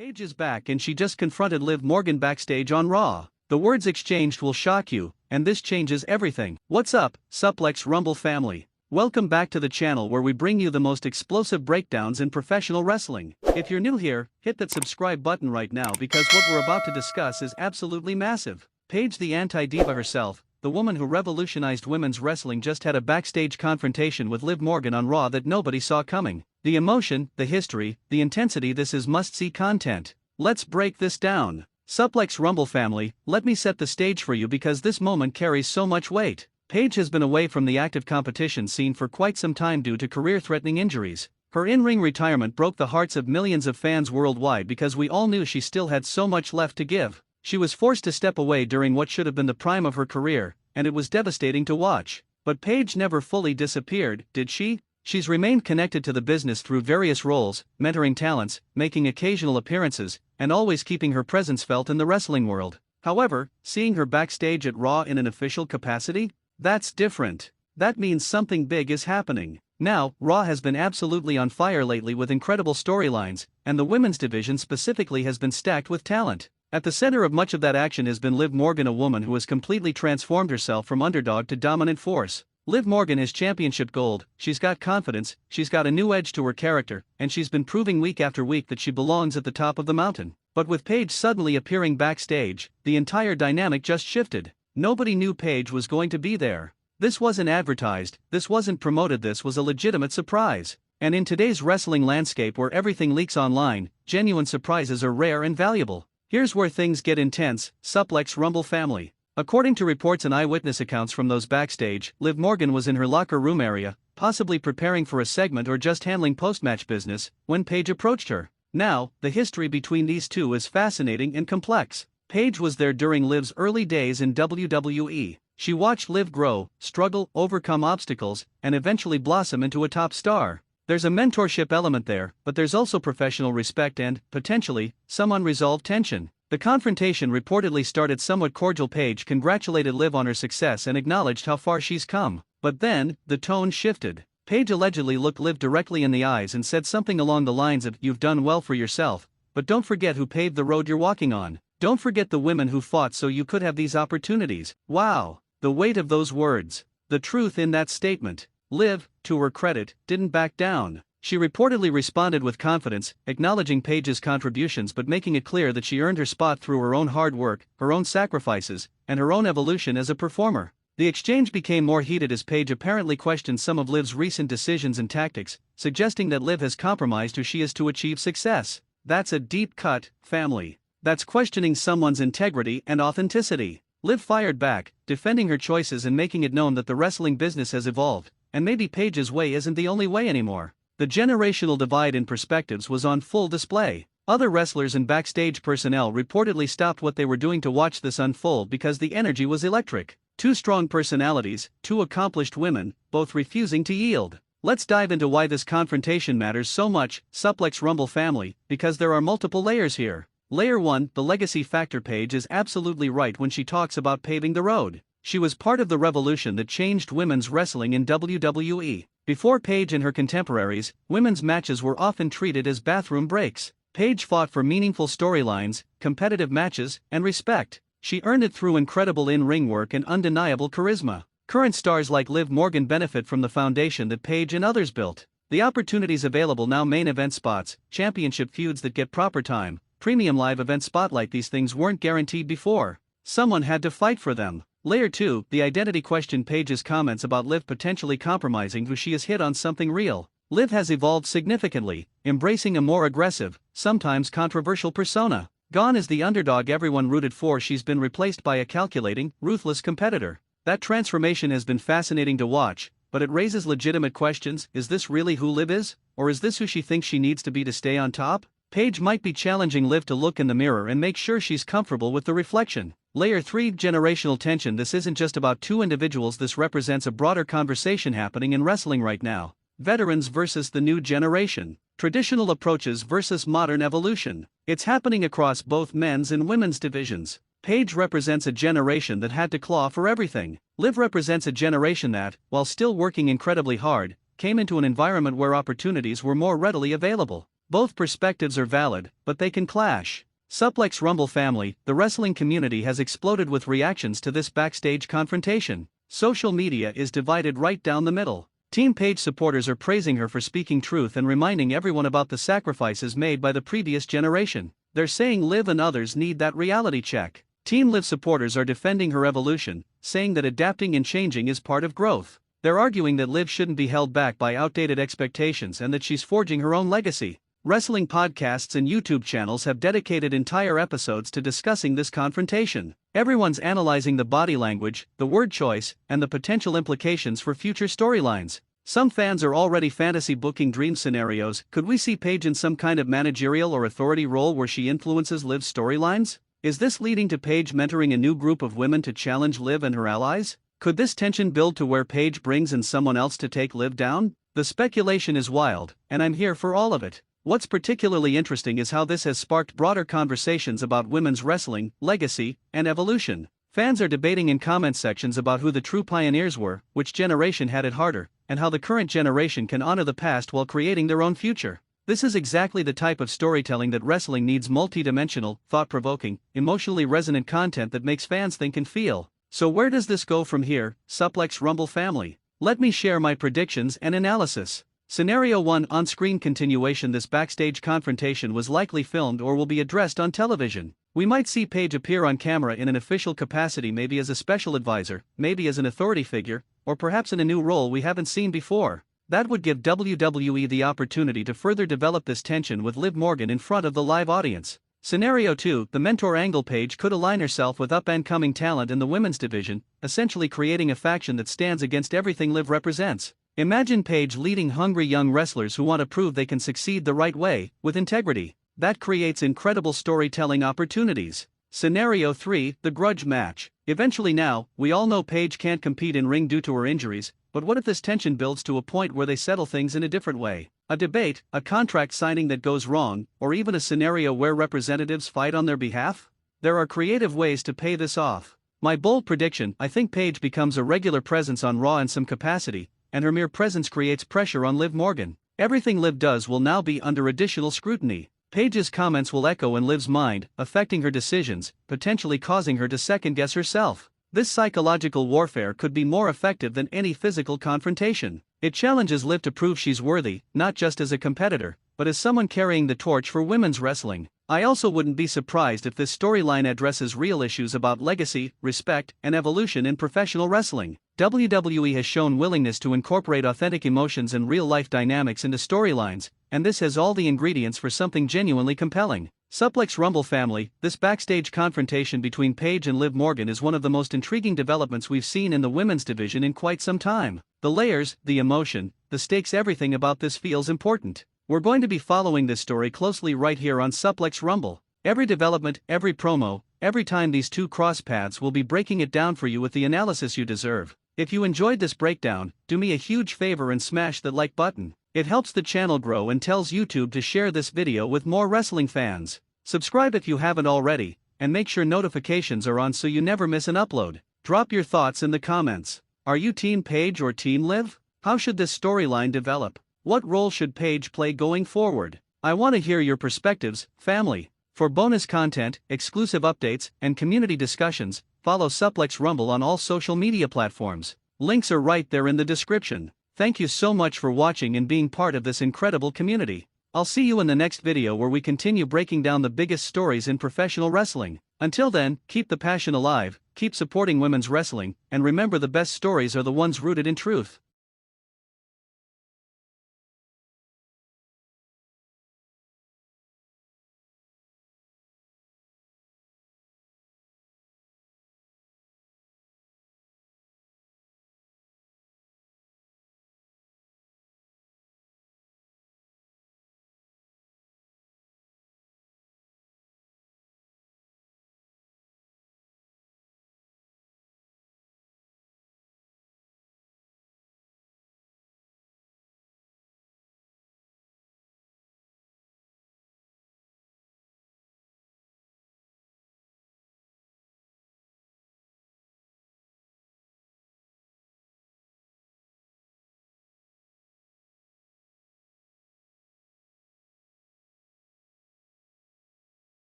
Paige is back and she just confronted Liv Morgan backstage on Raw. The words exchanged will shock you, and this changes everything. What's up, Suplex Rumble family? Welcome back to the channel where we bring you the most explosive breakdowns in professional wrestling. If you're new here, hit that subscribe button right now because what we're about to discuss is absolutely massive. Paige, the anti-diva herself, the woman who revolutionized women's wrestling, just had a backstage confrontation with Liv Morgan on Raw that nobody saw coming. The emotion, the history, the intensity, this is must-see content. Let's break this down. Suplex Rumble family, let me set the stage for you because this moment carries so much weight. Paige has been away from the active competition scene for quite some time due to career-threatening injuries. Her in-ring retirement broke the hearts of millions of fans worldwide because we all knew she still had so much left to give. She was forced to step away during what should have been the prime of her career, and it was devastating to watch. But Paige never fully disappeared, did she? She's remained connected to the business through various roles, mentoring talents, making occasional appearances, and always keeping her presence felt in the wrestling world. However, seeing her backstage at Raw in an official capacity? That's different. That means something big is happening. Now, Raw has been absolutely on fire lately with incredible storylines, and the women's division specifically has been stacked with talent. At the center of much of that action has been Liv Morgan, a woman who has completely transformed herself from underdog to dominant force. Liv Morgan is championship gold, she's got confidence, she's got a new edge to her character, and she's been proving week after week that she belongs at the top of the mountain. But with Paige suddenly appearing backstage, the entire dynamic just shifted. Nobody knew Paige was going to be there. This wasn't advertised, this wasn't promoted, this was a legitimate surprise. And in today's wrestling landscape where everything leaks online, genuine surprises are rare and valuable. Here's where things get intense, Suplex Rumble family. According to reports and eyewitness accounts from those backstage, Liv Morgan was in her locker room area, possibly preparing for a segment or just handling post-match business, when Paige approached her. Now, the history between these two is fascinating and complex. Paige was there during Liv's early days in WWE. She watched Liv grow, struggle, overcome obstacles, and eventually blossom into a top star. There's a mentorship element there, but there's also professional respect and, potentially, some unresolved tension. The confrontation reportedly started somewhat cordial. Paige congratulated Liv on her success and acknowledged how far she's come. But then, the tone shifted. Paige allegedly looked Liv directly in the eyes and said something along the lines of, "You've done well for yourself, but don't forget who paved the road you're walking on. Don't forget the women who fought so you could have these opportunities." Wow! The weight of those words. The truth in that statement. Liv, to her credit, didn't back down. She reportedly responded with confidence, acknowledging Paige's contributions but making it clear that she earned her spot through her own hard work, her own sacrifices, and her own evolution as a performer. The exchange became more heated as Paige apparently questioned some of Liv's recent decisions and tactics, suggesting that Liv has compromised who she is to achieve success. That's a deep cut, family. That's questioning someone's integrity and authenticity. Liv fired back, defending her choices and making it known that the wrestling business has evolved, and maybe Paige's way isn't the only way anymore. The generational divide in perspectives was on full display. Other wrestlers and backstage personnel reportedly stopped what they were doing to watch this unfold because the energy was electric. Two strong personalities, two accomplished women, both refusing to yield. Let's dive into why this confrontation matters so much, Suplex Rumble family, because there are multiple layers here. Layer 1, the legacy factor. Paige is absolutely right when she talks about paving the road. She was part of the revolution that changed women's wrestling in WWE. Before Paige and her contemporaries, women's matches were often treated as bathroom breaks. Paige fought for meaningful storylines, competitive matches, and respect. She earned it through incredible in-ring work and undeniable charisma. Current stars like Liv Morgan benefit from the foundation that Paige and others built. The opportunities available now: main event spots, championship feuds that get proper time, premium live event spotlight. These things weren't guaranteed before. Someone had to fight for them. Layer 2, the identity question. Paige's comments about Liv potentially compromising who she is hit on something real. Liv has evolved significantly, embracing a more aggressive, sometimes controversial persona. Gone is the underdog everyone rooted for. She's been replaced by a calculating, ruthless competitor. That transformation has been fascinating to watch, but it raises legitimate questions. Is this really who Liv is? Or is this who she thinks she needs to be to stay on top? Paige might be challenging Liv to look in the mirror and make sure she's comfortable with the reflection. Layer 3, generational tension. This isn't just about two individuals, this represents a broader conversation happening in wrestling right now. Veterans versus the new generation. Traditional approaches versus modern evolution. It's happening across both men's and women's divisions. Paige represents a generation that had to claw for everything. Liv represents a generation that, while still working incredibly hard, came into an environment where opportunities were more readily available. Both perspectives are valid, but they can clash. Suplex Rumble family, the wrestling community has exploded with reactions to this backstage confrontation. Social media is divided right down the middle. Team Paige supporters are praising her for speaking truth and reminding everyone about the sacrifices made by the previous generation. They're saying Liv and others need that reality check. Team Liv supporters are defending her evolution, saying that adapting and changing is part of growth. They're arguing that Liv shouldn't be held back by outdated expectations and that she's forging her own legacy. Wrestling podcasts and YouTube channels have dedicated entire episodes to discussing this confrontation. Everyone's analyzing the body language, the word choice, and the potential implications for future storylines. Some fans are already fantasy booking dream scenarios. Could we see Paige in some kind of managerial or authority role where she influences Liv's storylines? Is this leading to Paige mentoring a new group of women to challenge Liv and her allies? Could this tension build to where Paige brings in someone else to take Liv down? The speculation is wild, and I'm here for all of it. What's particularly interesting is how this has sparked broader conversations about women's wrestling, legacy, and evolution. Fans are debating in comment sections about who the true pioneers were, which generation had it harder, and how the current generation can honor the past while creating their own future. This is exactly the type of storytelling that wrestling needs: multi-dimensional, thought-provoking, emotionally resonant content that makes fans think and feel. So where does this go from here, Suplex Rumble family? Let me share my predictions and analysis. Scenario 1: on-screen continuation. This backstage confrontation was likely filmed or will be addressed on television. We might see Paige appear on camera in an official capacity, maybe as a special advisor, maybe as an authority figure, or perhaps in a new role we haven't seen before. That would give WWE the opportunity to further develop this tension with Liv Morgan in front of the live audience. Scenario 2: the mentor angle. Paige could align herself with up-and-coming talent in the women's division, essentially creating a faction that stands against everything Liv represents. Imagine Paige leading hungry young wrestlers who want to prove they can succeed the right way, with integrity. That creates incredible storytelling opportunities. Scenario 3: the grudge match. Eventually now, we all know Paige can't compete in ring due to her injuries, but what if this tension builds to a point where they settle things in a different way? A debate, a contract signing that goes wrong, or even a scenario where representatives fight on their behalf? There are creative ways to pay this off. My bold prediction: I think Paige becomes a regular presence on Raw in some capacity, and her mere presence creates pressure on Liv Morgan. Everything Liv does will now be under additional scrutiny. Paige's comments will echo in Liv's mind, affecting her decisions, potentially causing her to second-guess herself. This psychological warfare could be more effective than any physical confrontation. It challenges Liv to prove she's worthy, not just as a competitor, but as someone carrying the torch for women's wrestling. I also wouldn't be surprised if this storyline addresses real issues about legacy, respect, and evolution in professional wrestling. WWE has shown willingness to incorporate authentic emotions and real-life dynamics into storylines, and this has all the ingredients for something genuinely compelling. Suplex Rumble family, this backstage confrontation between Paige and Liv Morgan is one of the most intriguing developments we've seen in the women's division in quite some time. The layers, the emotion, the stakes, everything about this feels important. We're going to be following this story closely right here on Suplex Rumble. Every development, every promo, every time these two cross paths, will be breaking it down for you with the analysis you deserve. If you enjoyed this breakdown, do me a huge favor and smash that like button. It helps the channel grow and tells YouTube to share this video with more wrestling fans. Subscribe if you haven't already, and make sure notifications are on so you never miss an upload. Drop your thoughts in the comments. Are you Team Paige or Team Liv? How should this storyline develop? What role should Paige play going forward? I want to hear your perspectives, family. For bonus content, exclusive updates, and community discussions, follow Suplex Rumble on all social media platforms. Links are right there in the description. Thank you so much for watching and being part of this incredible community. I'll see you in the next video where we continue breaking down the biggest stories in professional wrestling. Until then, keep the passion alive, keep supporting women's wrestling, and remember, the best stories are the ones rooted in truth.